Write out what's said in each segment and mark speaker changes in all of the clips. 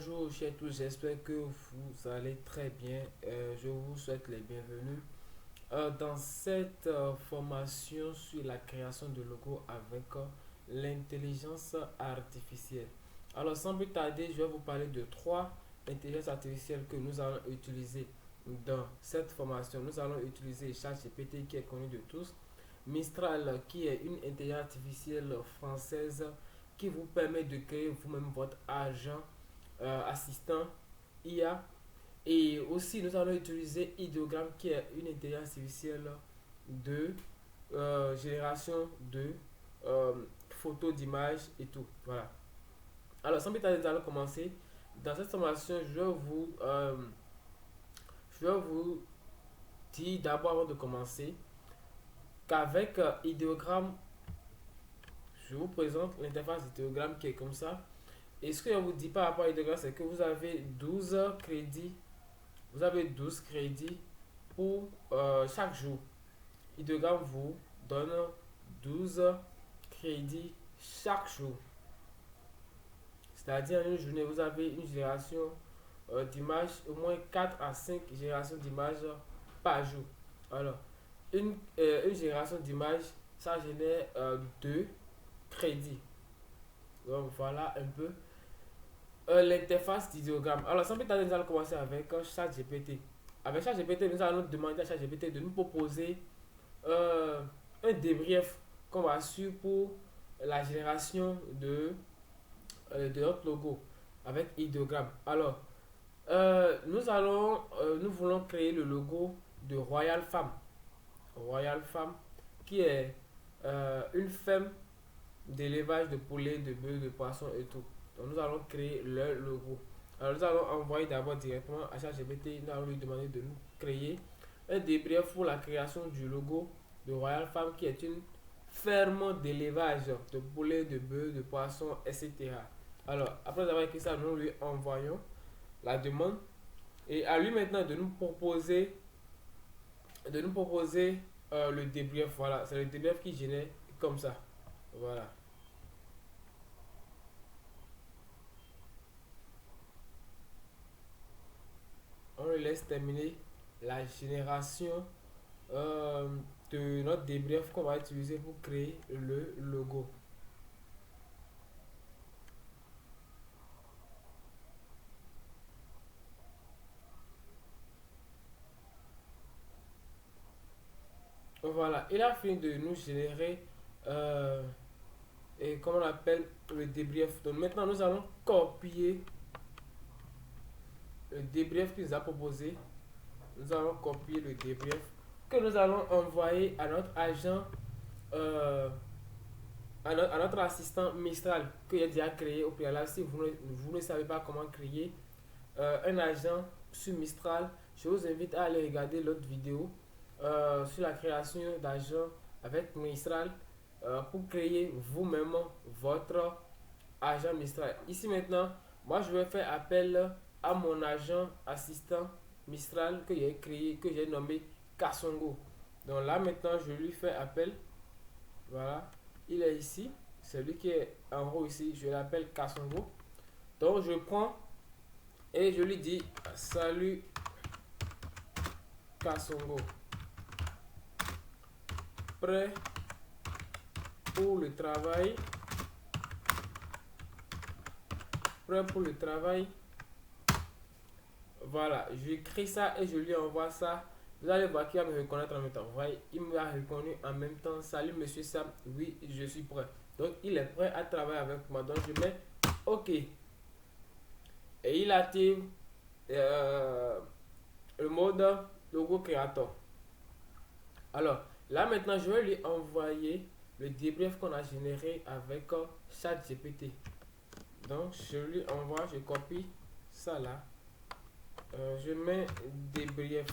Speaker 1: Bonjour chers tous, j'espère que vous allez très bien. Je vous souhaite les bienvenus dans cette formation sur la création de logos avec l'intelligence artificielle. Alors sans plus tarder, je vais vous parler de trois intelligences artificielles que nous allons utiliser dans cette formation. Nous allons utiliser ChatGPT qui est connu de tous, Mistral qui est une intelligence artificielle française qui vous permet de créer vous-même votre agent assistant IA. Et aussi, nous allons utiliser Ideogram qui est une intelligence artificielle de génération de photos, d'images et tout. Voilà. Alors, sans plus tarder, nous allons commencer. Dans cette formation, je vais vous dire d'abord avant de commencer qu'avec Ideogram, je vous présente l'interface d'Ideogram qui est comme ça. Et ce que je vous dis par rapport à Ideogram, c'est que vous avez 12 crédits. Vous avez 12 crédits pour chaque jour. Ideogram vous donne 12 crédits chaque jour. C'est-à-dire, une journée, vous avez une génération d'images, au moins 4 à 5 générations d'images par jour. Alors, une génération d'images, ça génère 2 crédits. Donc, voilà un peu l'interface d'Ideogram. Alors, sans plus tarder, nous allons commencer avec ChatGPT. Avec ChatGPT, nous allons demander à ChatGPT de nous proposer euh, un débrief qu'on va suivre pour la génération de notre logo avec Ideogram. Alors, nous voulons créer le logo de Royal Farm. Royal Farm, qui est une ferme d'élevage de poulets, de bœufs, de poissons et tout. Donc, nous allons créer le logo. Alors, nous allons envoyer d'abord directement à ChatGPT. Nous allons lui demander de nous créer un débrief pour la création du logo de Royal Farm, qui est une ferme d'élevage de poulets, de bœufs, de poissons, etc. Alors, après avoir écrit ça, nous lui envoyons la demande et à lui maintenant de nous proposer le débrief. Voilà, c'est le débrief qui génère comme ça. Voilà. On le laisse terminer la génération euh, de notre débrief qu'on va utiliser pour créer le logo. Voilà, il a fini de nous générer et comment on appelle le débrief. Donc maintenant nous allons copier le débrief qu'il nous a proposé. Nous allons copier le débrief que nous allons envoyer à notre agent, euh, à notre assistant Mistral que j'ai déjà créé au préalable. Si vous ne savez pas comment créer un agent sur Mistral, je vous invite à aller regarder l'autre vidéo sur la création d'agents avec Mistral pour créer vous-même votre agent Mistral. Ici maintenant, moi je vais faire appel à mon agent assistant Mistral que j'ai créé, que j'ai nommé Kasongo. Donc là maintenant, je lui fais appel. Voilà, il est ici. Celui qui est en haut ici, je l'appelle Kasongo. Donc je prends et je lui dis salut Kasongo. Prêt pour le travail. Prêt pour le travail. Voilà, j'écris ça et je lui envoie ça. Vous allez voir qu'il va me reconnaître en même temps. Vous voyez, il m'a reconnu en même temps. Salut monsieur Sam, oui, je suis prêt. Donc il est prêt à travailler avec moi. Donc je mets OK. Et il active euh, le mode logo créateur. Alors là maintenant, je vais lui envoyer le débrief qu'on a généré avec ChatGPT. Donc je lui envoie, je copie ça là. Je mets débrief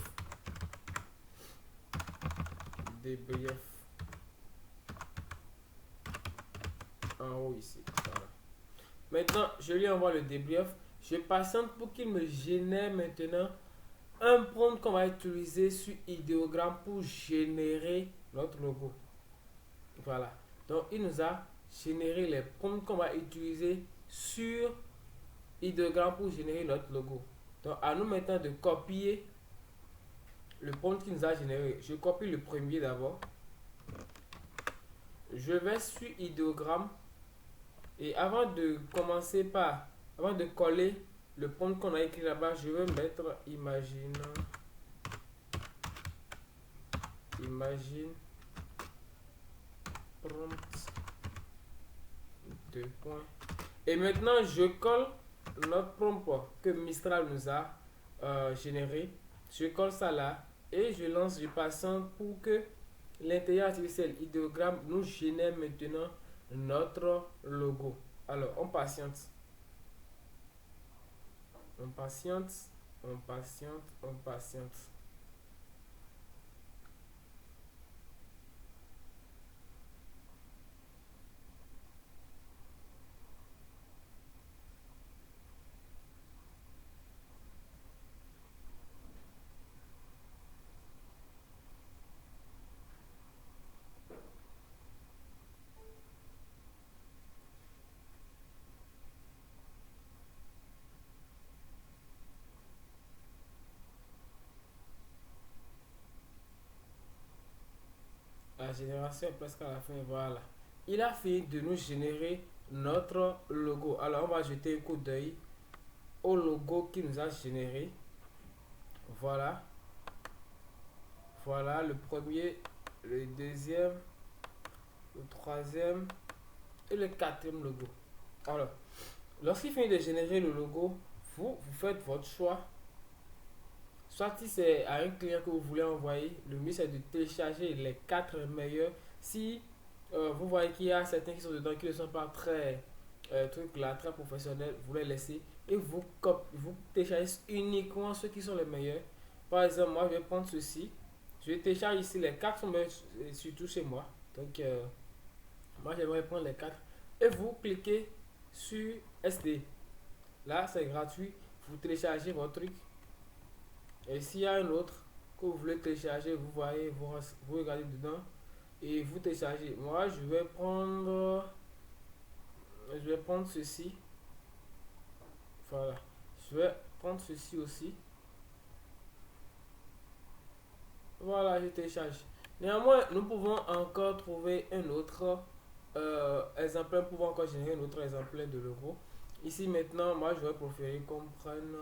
Speaker 1: en haut ici. Voilà. Maintenant, je lui envoie le débrief. Je patiente pour qu'il me génère maintenant un prompt qu'on va utiliser sur Ideogram pour générer notre logo. Voilà. Donc, il nous a généré les prompts qu'on va utiliser sur idéogramme pour générer notre logo. Donc, à nous maintenant de copier le prompt qui nous a généré. Je copie le premier d'abord. Je vais sur idéogramme. Et avant de commencer avant de coller le prompt qu'on a écrit là-bas, je vais mettre imagine prompt 2 points. Et maintenant, je colle notre prompt que Mistral nous a généré. Je colle ça là et je lance du passant pour que l'intelligence artificielle idéogramme nous génère maintenant notre logo. Alors, on patiente. On patiente. On patiente. On patiente. La génération est presque à la fin. Voilà. Il a fini de nous générer notre logo. Alors, on va jeter un coup d'œil au logo qui nous a généré. Voilà. Voilà le premier, le deuxième, le troisième et le quatrième logo. Alors, lorsqu'il finit de générer le logo, vous faites votre choix. Soit si c'est à un client que vous voulez envoyer, le mieux c'est de télécharger les 4 meilleurs. Si vous voyez qu'il y a certains qui sont dedans qui ne sont pas très très professionnels, vous les laissez et vous téléchargez uniquement ceux qui sont les meilleurs. Par exemple, moi je vais prendre ceci. Je télécharge ici les 4 sont meilleurs, surtout chez moi. Donc, moi j'aimerais prendre les 4 et vous cliquez sur SD. Là, c'est gratuit. Vous téléchargez votre truc. Et s'il y a un autre que vous voulez télécharger, vous voyez, vous regardez dedans et vous téléchargez. Moi, je vais prendre ceci. Voilà. Je vais prendre ceci aussi. Voilà, je télécharge. Néanmoins, nous pouvons encore trouver un autre exemplaire. Nous pouvons encore générer un autre exemplaire de logo. Ici, maintenant, moi, je vais préférer qu'on prenne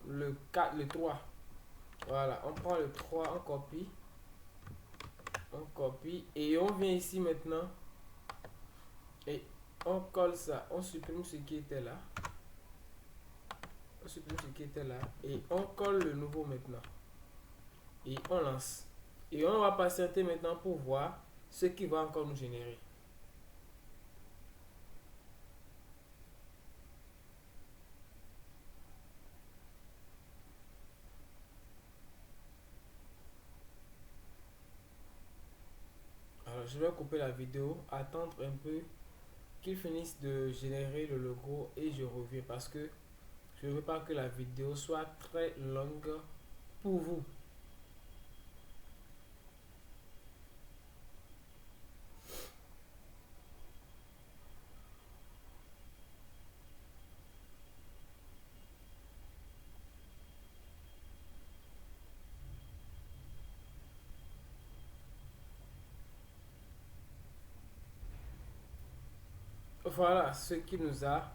Speaker 1: le 4, le 3. Voilà, on prend le 3, on copie et on vient ici maintenant et on colle ça, on supprime ce qui était là, et on colle le nouveau maintenant et on lance et on va patienter maintenant pour voir ce qui va encore nous générer. Alors je vais couper la vidéo, attendre un peu qu'il finisse de générer le logo et je reviens parce que je ne veux pas que la vidéo soit très longue pour vous. Voilà ce qui nous a.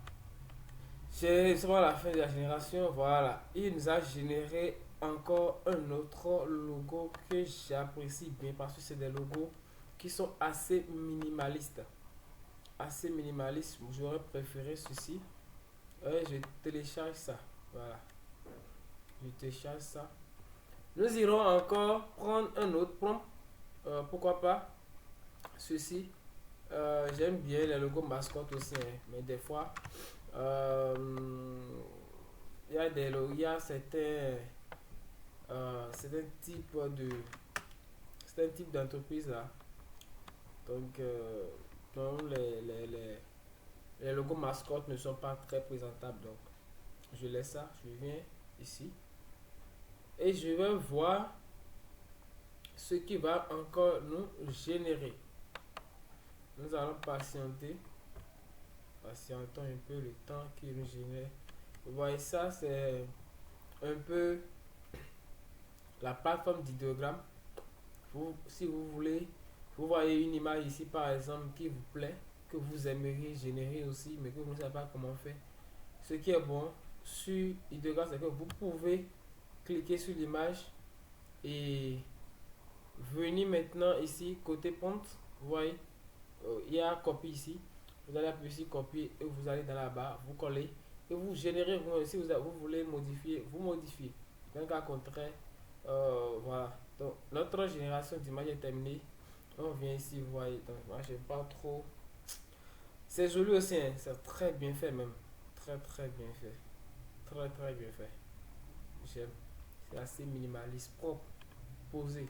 Speaker 1: C'est vraiment la fin de la génération. Voilà. Il nous a généré encore un autre logo que j'apprécie bien parce que c'est des logos qui sont assez minimalistes. Assez minimalistes. J'aurais préféré ceci. Je télécharge ça. Voilà. Je télécharge ça. Nous irons encore prendre un autre prompt. Pourquoi pas ceci. J'aime bien les logos mascottes aussi, hein, mais des fois, il y a certains types d'entreprises là. Donc, dont les logos mascottes ne sont pas très présentables. Donc, je laisse ça, je viens ici et je vais voir ce qui va encore nous générer. Nous allons patienter. Patientons un peu le temps qui nous génère Vous voyez ça, c'est un peu la plateforme d'idéogramme. Si vous voulez, vous voyez une image ici par exemple qui vous plaît, que vous aimeriez générer aussi, mais que vous ne savez pas comment faire. Ce qui est bon sur idéogramme, c'est que vous pouvez cliquer sur l'image et venir maintenant ici côté pente. Vous voyez, il y a copie ici. Vous allez appuyer sur copier et vous allez dans la barre, vous collez et vous générez. Si vous voulez modifier, vous modifiez. Dans le cas contraire, voilà. Donc notre génération d'image est terminée. On vient ici, vous voyez. Donc moi j'aime pas trop. C'est joli aussi, hein. C'est très bien fait même. Très très bien fait. Très très bien fait. J'aime. C'est assez minimaliste, propre, posé.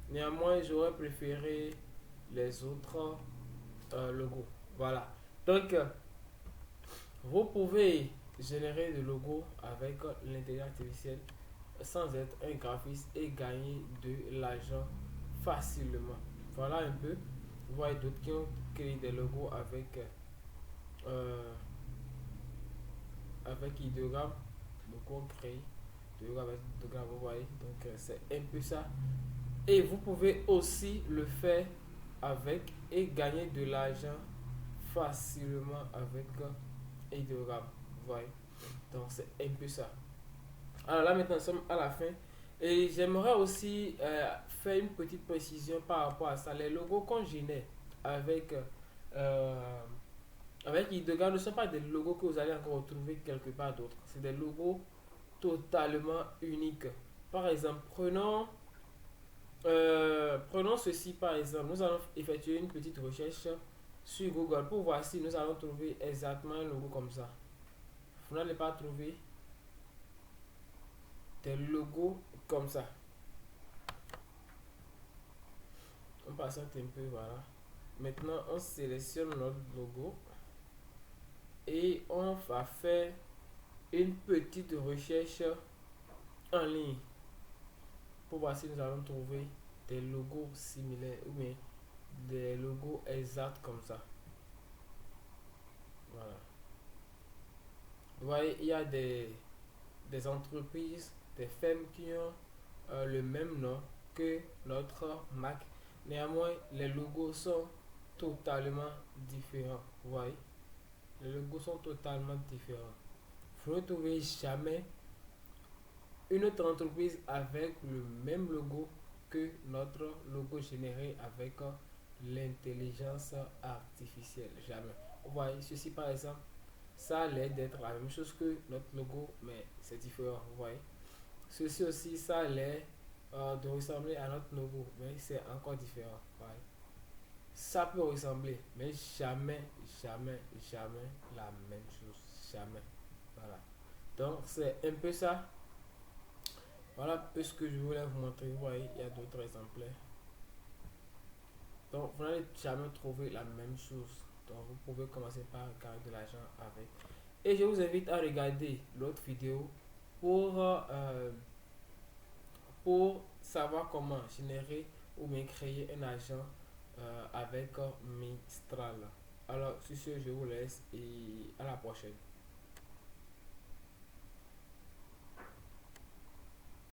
Speaker 1: Néanmoins, j'aurais préféré les autres logos. Voilà. Donc, vous pouvez générer des logos avec l'intelligence artificielle sans être un graphiste et gagner de l'argent facilement. Voilà un peu. Vous voyez d'autres qui ont créé des logos euh, avec idéogramme. Beaucoup ont créé des logos avec idéogramme, vous voyez. Donc, c'est un peu ça. Et vous pouvez aussi le faire avec et gagner de l'argent facilement avec idéogramme. Vous voyez. Donc, c'est un peu ça. Alors là, maintenant, nous sommes à la fin. Et j'aimerais aussi faire une petite précision par rapport à ça. Les logos qu'on génère avec, avec idéogramme ne sont pas des logos que vous allez encore retrouver quelque part d'autre. C'est des logos totalement uniques. Par exemple, prenons ceci par exemple. Nous allons effectuer une petite recherche sur Google pour voir si nous allons trouver exactement un logo comme ça. Vous n'allez pas trouver des logos comme ça. On patiente un peu, voilà. Maintenant, on sélectionne notre logo et on va faire une petite recherche en ligne pour voir si nous allons trouver des logos similaires ou bien des logos exacts comme ça. Voilà. Vous voyez, il y a des entreprises, des firmes qui ont le même nom que notre marque. Néanmoins, les logos sont totalement différents. Vous voyez, les logos sont totalement différents. Vous ne trouvez jamais une autre entreprise avec le même logo que notre logo généré avec l'intelligence artificielle. Jamais. Vous voyez, ceci par exemple, ça a l'air d'être la même chose que notre logo, mais c'est différent. Vous voyez. Ceci aussi, ça a l'air de ressembler à notre logo, mais c'est encore différent. Ouais. Ça peut ressembler, mais jamais, jamais, jamais la même chose. Jamais. Voilà. Donc, c'est un peu ça. Voilà un peu ce que je voulais vous montrer. Vous voyez, il y a d'autres exemplaires. Donc, vous n'allez jamais trouver la même chose. Donc, vous pouvez commencer par gagner de l'argent avec. Et je vous invite à regarder l'autre vidéo pour savoir comment générer ou bien créer un agent avec Mistral. Alors, sur ce, je vous laisse et à la prochaine.